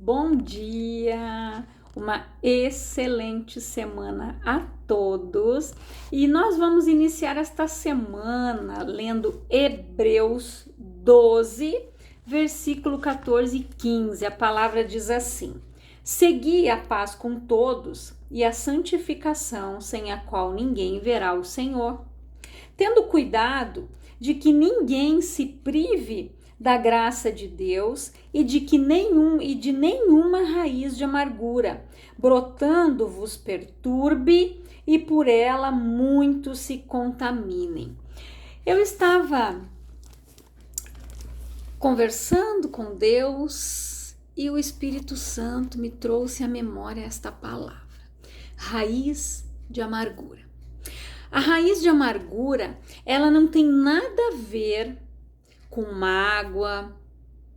Bom dia, uma excelente semana a todos. E nós vamos iniciar esta semana lendo Hebreus 12, versículo 14 e 15. A palavra diz assim: Segui a paz com todos e a santificação, sem a qual ninguém verá o Senhor, tendo cuidado de que ninguém se prive da graça de Deus e de nenhuma raiz de amargura, brotando vos perturbe e por ela muitos se contaminem. Eu estava conversando com Deus e o Espírito Santo me trouxe à memória esta palavra: raiz de amargura. A raiz de amargura, ela não tem nada a ver com mágoa,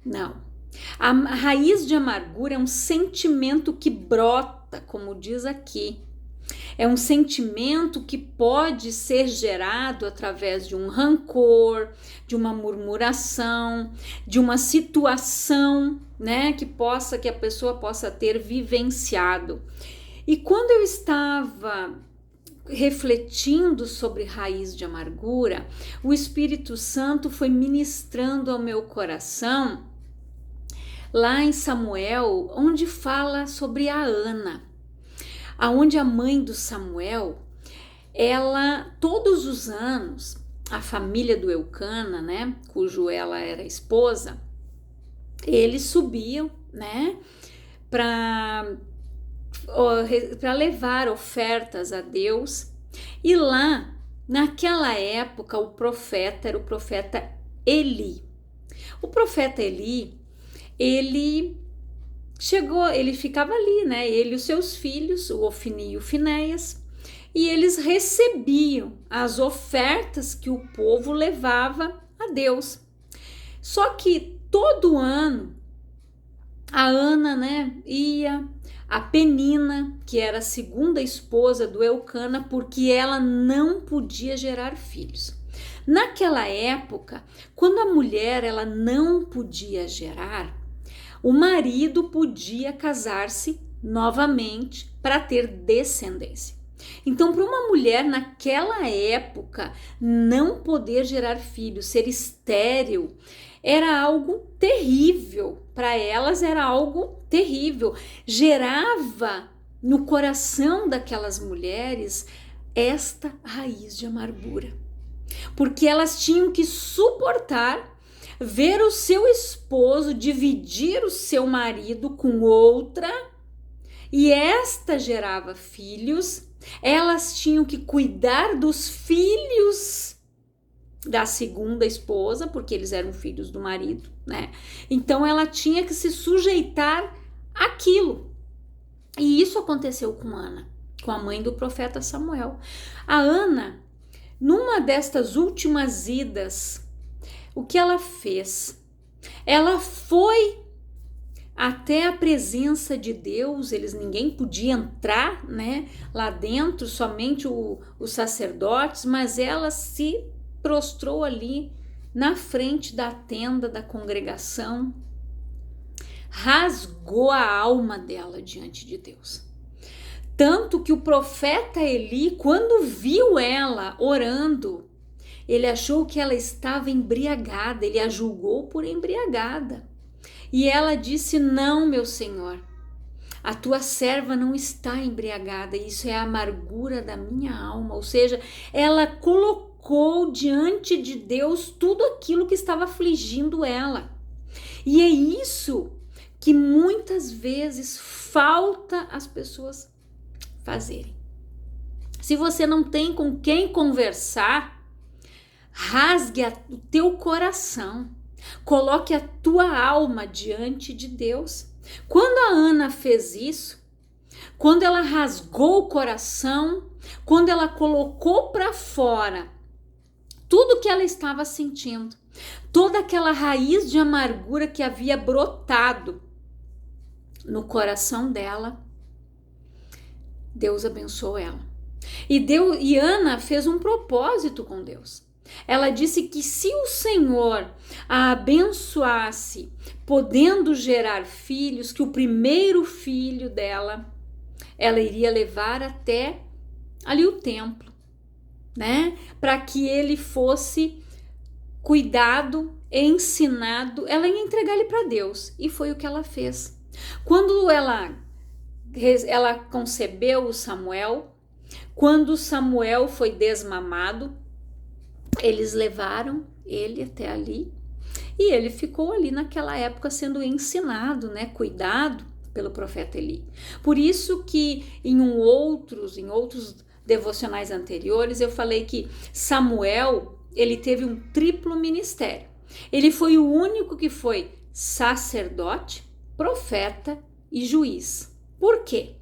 não. A raiz de amargura é um sentimento que brota, como diz aqui. É um sentimento que pode ser gerado através de um rancor, de uma murmuração, de uma situação, né, que a pessoa possa ter vivenciado. E quando eu estava refletindo sobre raiz de amargura, o Espírito Santo foi ministrando ao meu coração lá em Samuel, onde fala sobre a Ana, aonde a mãe do Samuel, ela todos os anos, a família do Eucana, né, cujo ela era esposa, eles subiam, né, para levar ofertas a Deus. E lá, naquela época, o profeta era o profeta Eli. O profeta Eli, ele ficava ali, né? Ele e os seus filhos, o Ofni e o Finéias, e eles recebiam as ofertas que o povo levava a Deus. Só que todo ano a Ana, né, ia, a Penina, que era a segunda esposa do Eucana, porque ela não podia gerar filhos. Naquela época, quando a mulher ela não podia gerar, o marido podia casar-se novamente para ter descendência. Então, para uma mulher naquela época não poder gerar filhos, ser estéril, era algo terrível. Para elas era algo terrível. Gerava no coração daquelas mulheres esta raiz de amargura. Porque elas tinham que suportar ver o seu esposo dividir o seu marido com outra, e esta gerava filhos. Elas tinham que cuidar dos filhos da segunda esposa, porque eles eram filhos do marido, né? Então ela tinha que se sujeitar àquilo. E isso aconteceu com Ana, com a mãe do profeta Samuel. A Ana, numa destas últimas idas, o que ela fez? Ela foi até a presença de Deus. Ninguém podia entrar, né, lá dentro, somente os sacerdotes, mas ela se prostrou ali na frente da tenda da congregação, rasgou a alma dela diante de Deus. Tanto que o profeta Eli, quando viu ela orando, ele achou que ela estava embriagada, ele a julgou por embriagada. E ela disse: não, meu senhor, a tua serva não está embriagada, isso é a amargura da minha alma. Ou seja, ela colocou diante de Deus tudo aquilo que estava afligindo ela. E é isso que muitas vezes falta as pessoas fazerem. Se você não tem com quem conversar, rasgue o teu coração, coloque a tua alma diante de Deus. Quando a Ana fez isso, quando ela rasgou o coração, quando ela colocou para fora tudo que ela estava sentindo, toda aquela raiz de amargura que havia brotado no coração dela, Deus abençoou ela. E Ana fez um propósito com Deus. Ela disse que se o Senhor a abençoasse, podendo gerar filhos, que o primeiro filho dela, ela iria levar até ali o templo, né? Para que ele fosse cuidado, ensinado, ela ia entregar ele para Deus. E foi o que ela fez. Quando ela concebeu o Samuel, quando Samuel foi desmamado, eles levaram ele até ali e ele ficou ali naquela época sendo ensinado, né, cuidado pelo profeta Eli. Por isso que em outros devocionais anteriores eu falei que Samuel, ele teve um triplo ministério. Ele foi o único que foi sacerdote, profeta e juiz. Por quê?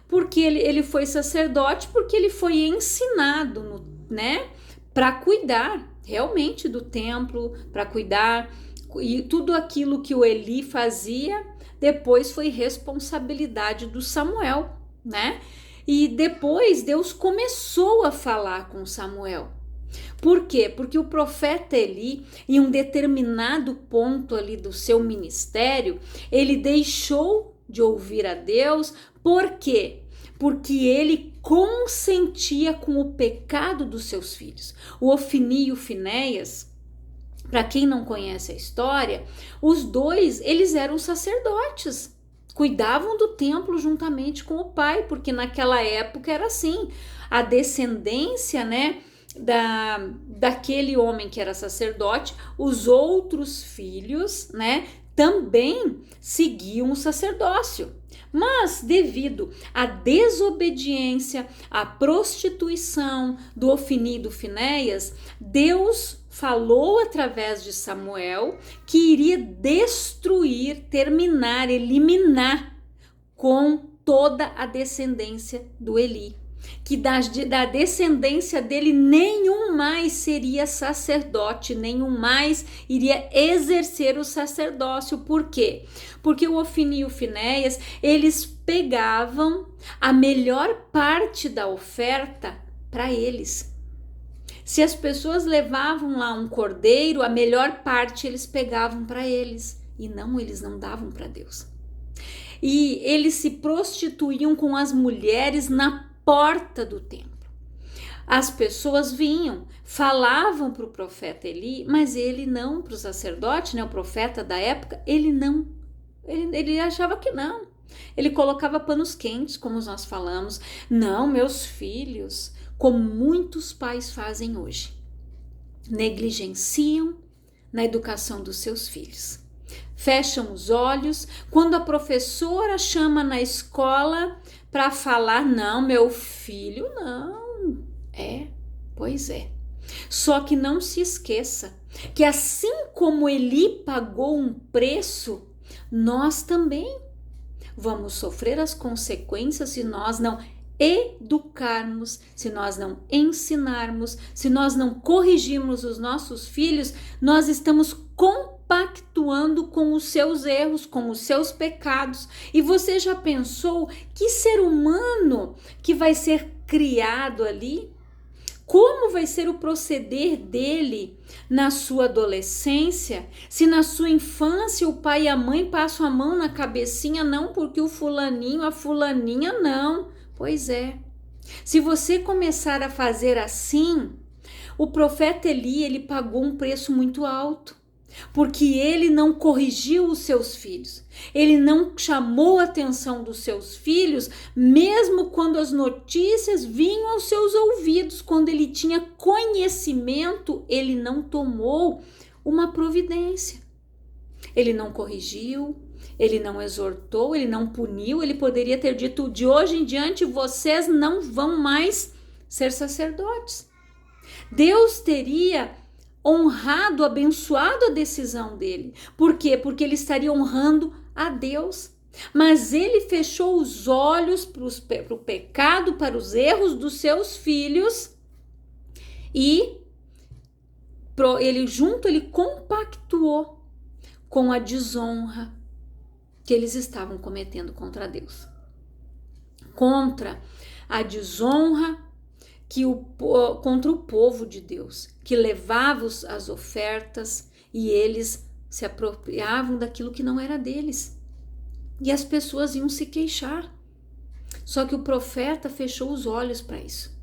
Porque ele foi sacerdote, porque ele foi ensinado, né, para cuidar realmente do templo, para cuidar, e tudo aquilo que o Eli fazia, depois foi responsabilidade do Samuel, né? E depois Deus começou a falar com Samuel. Por quê? Porque o profeta Eli, em um determinado ponto ali do seu ministério, ele deixou de ouvir a Deus. Por quê? Porque ele consentia com o pecado dos seus filhos. O Ofni e o Finéias, para quem não conhece a história, os dois, eles eram sacerdotes, cuidavam do templo juntamente com o pai, porque naquela época era assim, a descendência, né, daquele homem que era sacerdote, os outros filhos, né, também seguiam o sacerdócio. Mas devido à desobediência, à prostituição do Ofni e do Finéias, Deus falou através de Samuel que iria destruir, terminar, eliminar com toda a descendência do Eli. Que da descendência dele nenhum mais seria sacerdote, nenhum mais iria exercer o sacerdócio. Por quê? Porque o Ofni e o Finéias, eles pegavam a melhor parte da oferta para eles. Se as pessoas levavam lá um cordeiro, a melhor parte eles pegavam para eles, e não, eles não davam para Deus. E eles se prostituíam com as mulheres na porta do templo. As pessoas vinham, falavam para o profeta Eli, mas ele não, para o sacerdote, né, o profeta da época, ele não, ele achava que não. Ele colocava panos quentes, como nós falamos. Não, meus filhos, como muitos pais fazem hoje, negligenciam na educação dos seus filhos. Fecham os olhos, quando a professora chama na escola para falar, não, meu filho, não. Pois é. Só que não se esqueça que assim como Eli pagou um preço, nós também vamos sofrer as consequências se nós não educarmos, se nós não ensinarmos, se nós não corrigirmos os nossos filhos, nós estamos compactuando com os seus erros, com os seus pecados. E você já pensou que ser humano que vai ser criado ali? Como vai ser o proceder dele na sua adolescência? Se na sua infância o pai e a mãe passam a mão na cabecinha, não porque o fulaninho, a fulaninha, não. Pois é. Se você começar a fazer assim, o profeta Eli, ele pagou um preço muito alto, porque ele não corrigiu os seus filhos, ele não chamou a atenção dos seus filhos, mesmo quando as notícias vinham aos seus ouvidos, quando ele tinha conhecimento, ele não tomou uma providência, ele não corrigiu, ele não exortou, ele não puniu, ele poderia ter dito, de hoje em diante vocês não vão mais ser sacerdotes. Deus teria honrado, abençoado a decisão dele. Por quê? Porque ele estaria honrando a Deus. Mas ele fechou os olhos para o pecado, para os erros dos seus filhos e ele compactuou com a desonra que eles estavam cometendo contra Deus. Contra a desonra contra o povo de Deus, que levava as ofertas e eles se apropriavam daquilo que não era deles. E as pessoas iam se queixar. Só que o profeta fechou os olhos para isso.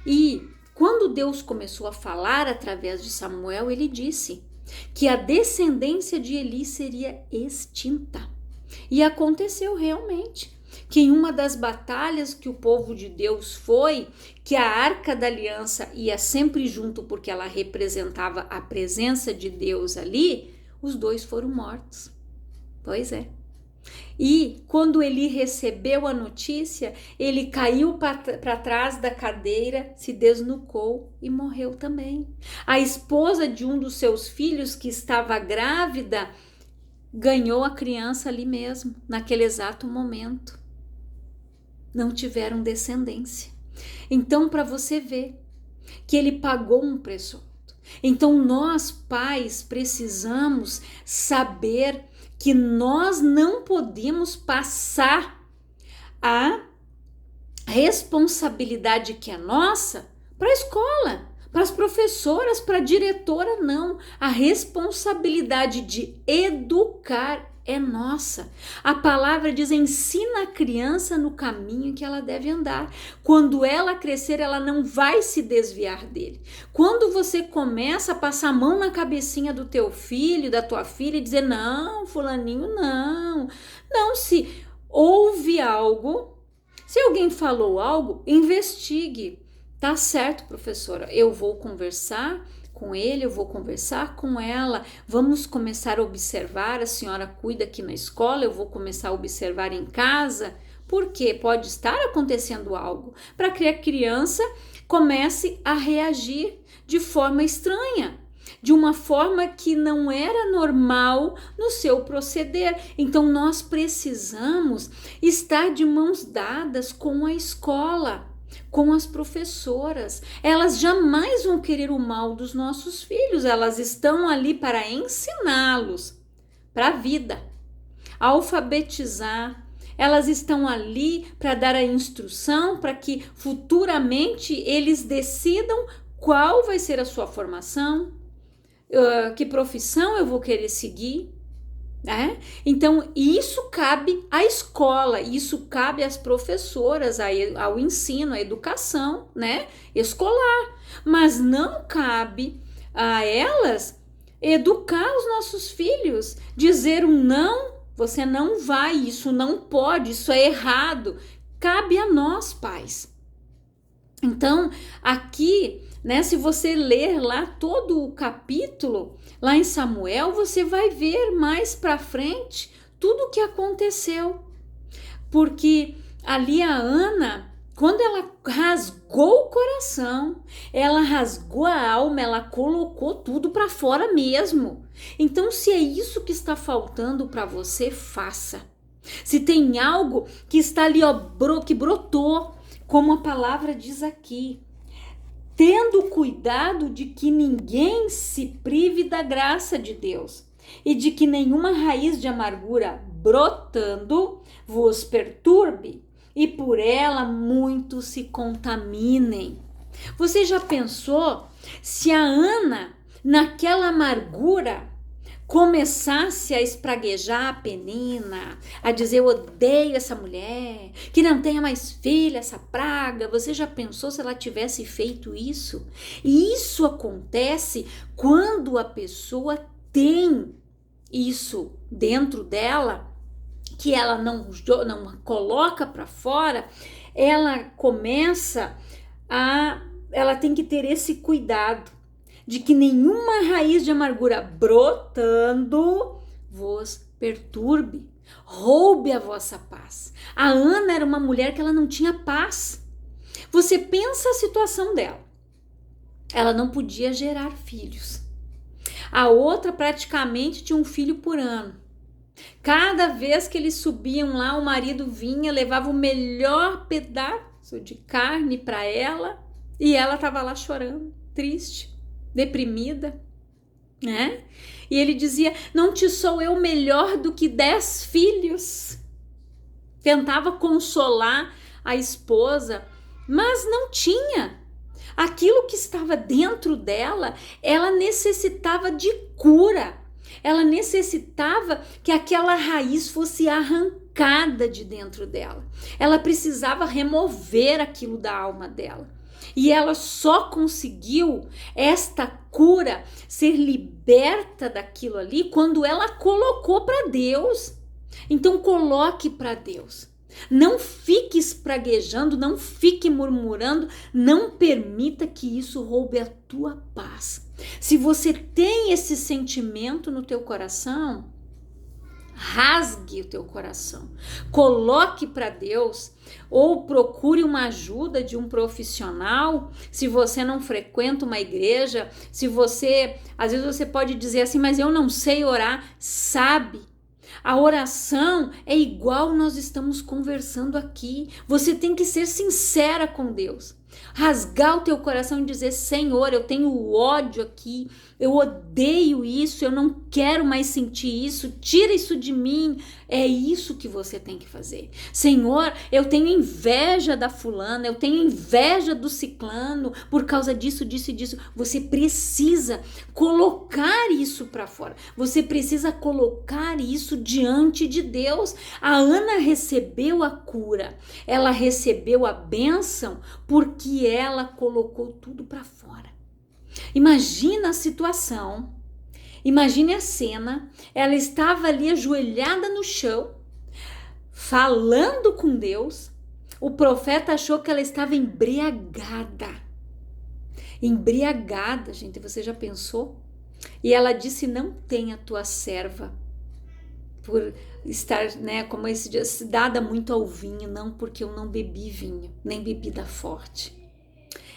E quando Deus começou a falar através de Samuel, ele disse que a descendência de Eli seria extinta. E aconteceu realmente. Que em uma das batalhas que o povo de Deus foi, que a Arca da Aliança ia sempre junto porque ela representava a presença de Deus ali, os dois foram mortos. Pois é. E quando Eli recebeu a notícia, ele caiu para trás da cadeira, se desnucou e morreu também. A esposa de um dos seus filhos, que estava grávida, ganhou a criança ali mesmo, naquele exato momento. Não tiveram descendência. Então, para você ver que ele pagou um preço alto. Então, nós, pais, precisamos saber que nós não podemos passar a responsabilidade que é nossa para a escola, para as professoras, para a diretora, não. A responsabilidade de educar é nossa. A palavra diz: ensina a criança no caminho que ela deve andar. Quando ela crescer, ela não vai se desviar dele. Quando você começa a passar a mão na cabecinha do teu filho, da tua filha, e dizer: não, fulaninho, não. Não, se houve algo, se alguém falou algo, investigue. Tá certo, professora, eu vou conversar com ele, eu vou conversar com ela, vamos começar a observar, a senhora cuida aqui na escola, eu vou começar a observar em casa, porque pode estar acontecendo algo, para que a criança comece a reagir de forma estranha, de uma forma que não era normal no seu proceder. Então nós precisamos estar de mãos dadas com a escola, com as professoras. Elas jamais vão querer o mal dos nossos filhos, elas estão ali para ensiná-los para a vida, alfabetizar. Elas estão ali para dar a instrução para que futuramente eles decidam qual vai ser a sua formação, que profissão eu vou querer seguir. Então isso cabe à escola, isso cabe às professoras, ao ensino, à educação, escolar, mas não cabe a elas educar os nossos filhos, dizer um não, você não vai, isso não pode, isso é errado. Cabe a nós, pais. Então aqui, se você ler lá todo o capítulo, lá em Samuel, você vai ver mais para frente tudo o que aconteceu. Porque ali a Ana, quando ela rasgou o coração, ela rasgou a alma, ela colocou tudo para fora mesmo. Então, se é isso que está faltando para você, faça. Se tem algo que está ali, que brotou, como a palavra diz aqui, tendo cuidado de que ninguém se prive da graça de Deus e de que nenhuma raiz de amargura brotando vos perturbe e por ela muitos se contaminem. Você já pensou se a Ana, naquela amargura, começasse a espraguejar a Penina, a dizer: eu odeio essa mulher, que não tenha mais filha, essa praga? Você já pensou se ela tivesse feito isso? E isso acontece quando a pessoa tem isso dentro dela, que ela não coloca para fora, ela começa ela tem que ter esse cuidado de que nenhuma raiz de amargura brotando vos perturbe, roube a vossa paz. A Ana era uma mulher que ela não tinha paz. Você pensa a situação dela. Ela não podia gerar filhos. A outra praticamente tinha um filho por ano. Cada vez que eles subiam lá, o marido vinha, levava o melhor pedaço de carne para ela e ela estava lá chorando, triste, deprimida, E ele dizia: não te sou eu melhor do que 10 filhos? Tentava consolar a esposa, mas não tinha Aquilo que estava dentro dela, ela necessitava de cura. Ela necessitava que aquela raiz fosse arrancada de dentro dela. Ela precisava remover aquilo da alma dela. E ela só conseguiu esta cura ser liberta daquilo ali quando ela colocou para Deus. Então coloque para Deus. Não fique espraguejando, não fique murmurando, não permita que isso roube a tua paz. Se você tem esse sentimento no teu coração, rasgue o teu coração, coloque para Deus ou procure uma ajuda de um profissional. Se você não frequenta uma igreja, às vezes você pode dizer assim, mas eu não sei orar. Sabe? A oração é igual nós estamos conversando aqui. Você tem que ser sincera com Deus. Rasgar o teu coração e dizer, Senhor, eu tenho ódio aqui, eu odeio isso, eu não quero mais sentir isso, tira isso de mim. É isso que você tem que fazer. Senhor, eu tenho inveja da fulana, eu tenho inveja do ciclano por causa disso, disso e disso. Você precisa colocar isso para fora. Você precisa colocar isso diante de Deus. A Ana recebeu a cura, ela recebeu a bênção porque ela colocou tudo para fora. Imagina a situação, imagine a cena, ela estava ali ajoelhada no chão, falando com Deus, o profeta achou que ela estava embriagada, gente, você já pensou? E ela disse, não tenha tua serva por estar, como esse dia, dada muito ao vinho, não, porque eu não bebi vinho, nem bebida forte.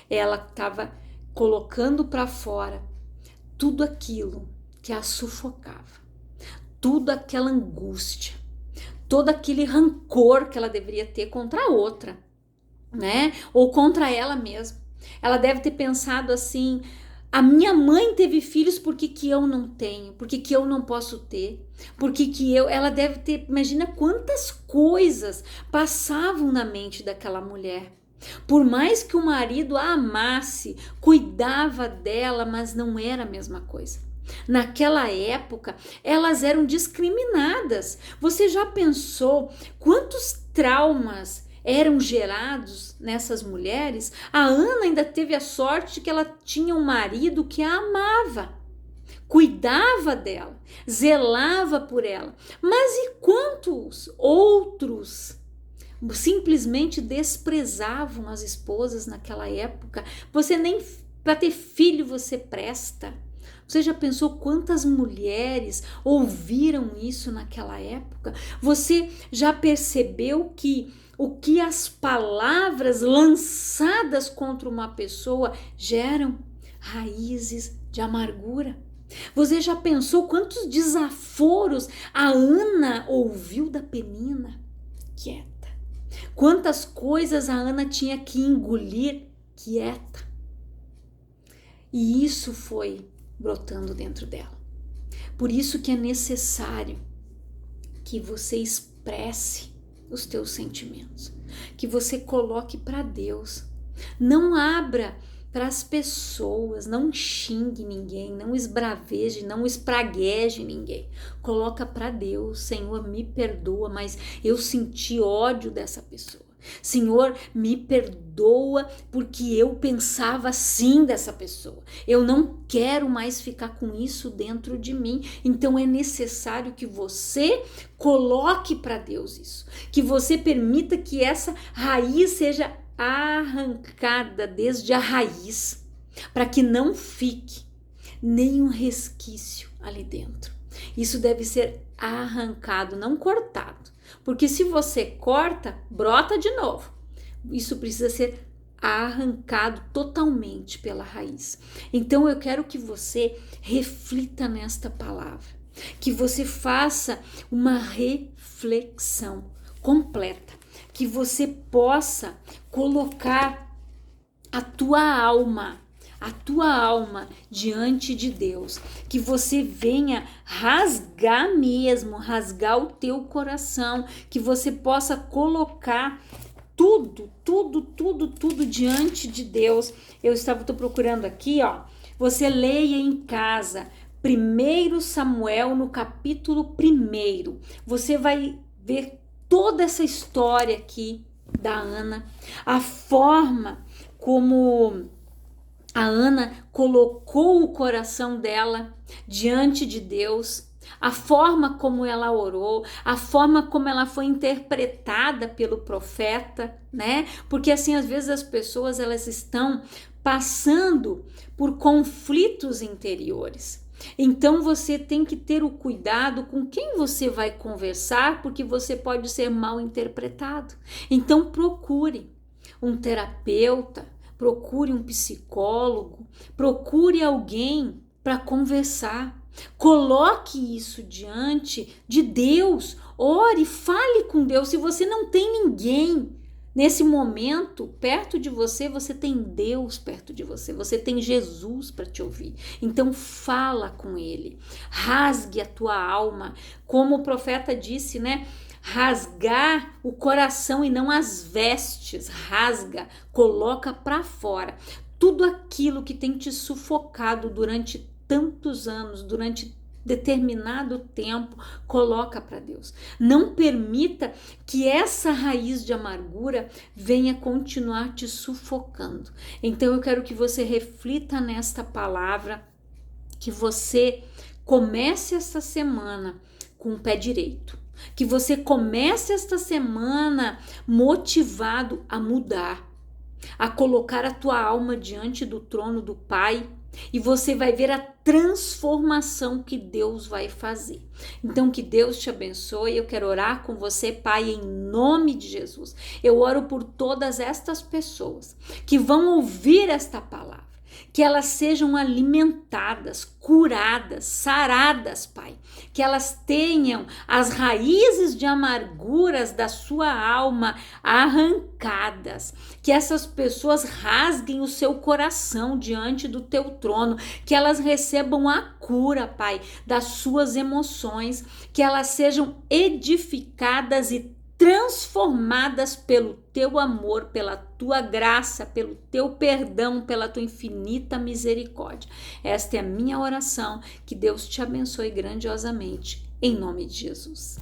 Ela estava colocando para fora tudo aquilo que a sufocava, tudo aquela angústia, todo aquele rancor que ela deveria ter contra a outra, ou contra ela mesma. Ela deve ter pensado assim, a minha mãe teve filhos, por que eu não tenho? Por que eu não posso ter? Ela deve ter, imagina quantas coisas passavam na mente daquela mulher. Por mais que o marido a amasse, cuidava dela, mas não era a mesma coisa. Naquela época, elas eram discriminadas. Você já pensou quantos traumas eram gerados nessas mulheres? A Ana ainda teve a sorte de que ela tinha um marido que a amava, cuidava dela, zelava por ela. Mas e quantos outros simplesmente desprezavam as esposas naquela época? Você nem para ter filho você presta. Você já pensou quantas mulheres ouviram isso naquela época? Você já percebeu que o que as palavras lançadas contra uma pessoa geram raízes de amargura? Você já pensou quantos desaforos a Ana ouviu da Penina? Quieta. Quantas coisas a Ana tinha que engolir quieta. E isso foi brotando dentro dela. Por isso que é necessário que você expresse os teus sentimentos, que você coloque para Deus. Não abra para as pessoas, não xingue ninguém, não esbraveje, não espragueje ninguém. Coloca para Deus, Senhor, me perdoa, mas eu senti ódio dessa pessoa. Senhor, me perdoa porque eu pensava assim dessa pessoa. Eu não quero mais ficar com isso dentro de mim. Então é necessário que você coloque para Deus isso, que você permita que essa raiz seja arrancada desde a raiz, para que não fique nenhum resquício ali dentro. Isso deve ser arrancado, não cortado, porque se você corta, brota de novo. Isso precisa ser arrancado totalmente pela raiz. Então eu quero que você reflita nesta palavra, que você faça uma reflexão completa, que você possa colocar a tua alma diante de Deus, que você venha rasgar o teu coração, que você possa colocar tudo diante de Deus. Tô procurando aqui, ó. Você leia em casa 1 Samuel no capítulo 1. Você vai ver toda essa história aqui da Ana, a forma como a Ana colocou o coração dela diante de Deus, a forma como ela orou, a forma como ela foi interpretada pelo profeta, né? Porque assim, às vezes as pessoas elas estão passando por conflitos interiores. Então você tem que ter o cuidado com quem você vai conversar, porque você pode ser mal interpretado. Então procure um terapeuta, procure um psicólogo, procure alguém para conversar. Coloque isso diante de Deus, ore, fale com Deus. Se você não tem ninguém nesse momento perto de você, você tem Deus perto de você, você tem Jesus para te ouvir. Então fala com ele, rasgue a tua alma, como o profeta disse, né? Rasgar o coração e não as vestes, rasga, coloca para fora tudo aquilo que tem te sufocado durante tantos anos, durante determinado tempo, coloca para Deus. Não permita que essa raiz de amargura venha continuar te sufocando. Então eu quero que você reflita nesta palavra, que você comece essa semana com o pé direito, que você comece esta semana motivado a mudar, a colocar a tua alma diante do trono do Pai, e você vai ver a transformação que Deus vai fazer. Então que Deus te abençoe. Eu quero orar com você, Pai, em nome de Jesus. Eu oro por todas estas pessoas que vão ouvir esta palavra, que elas sejam alimentadas, curadas, saradas, Pai. Que elas tenham as raízes de amarguras da sua alma arrancadas. Que essas pessoas rasguem o seu coração diante do teu trono. Que elas recebam a cura, Pai, das suas emoções. Que elas sejam edificadas e transformadas pelo teu amor, pela tua graça, pelo teu perdão, pela tua infinita misericórdia. Esta é a minha oração, que Deus te abençoe grandiosamente, em nome de Jesus.